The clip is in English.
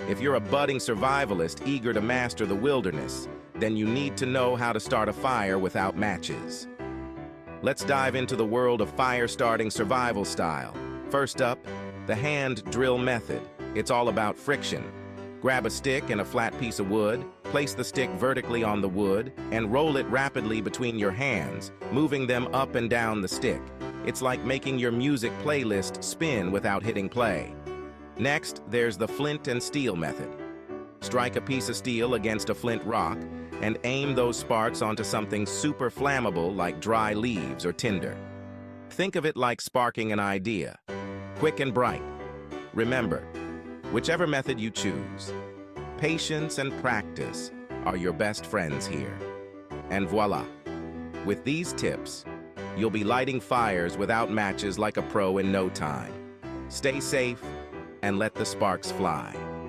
If you're a budding survivalist eager to master the wilderness, then you need to know how to start a fire without matches. Let's dive into the world of fire-starting survival style. First up, the hand drill method. It's all about friction. Grab a stick and a flat piece of wood, place the stick vertically on the wood, and roll it rapidly between your hands, moving them up and down the stick. It's like making your music playlist spin without hitting play. Next, there's the flint and steel method. Strike a piece of steel against a flint rock and aim those sparks onto something super flammable like dry leaves or tinder. Think of it like sparking an idea, quick and bright. Remember, whichever method you choose, patience and practice are your best friends here. And voila! With these tips, you'll be lighting fires without matches like a pro in no time. Stay safe and let the sparks fly.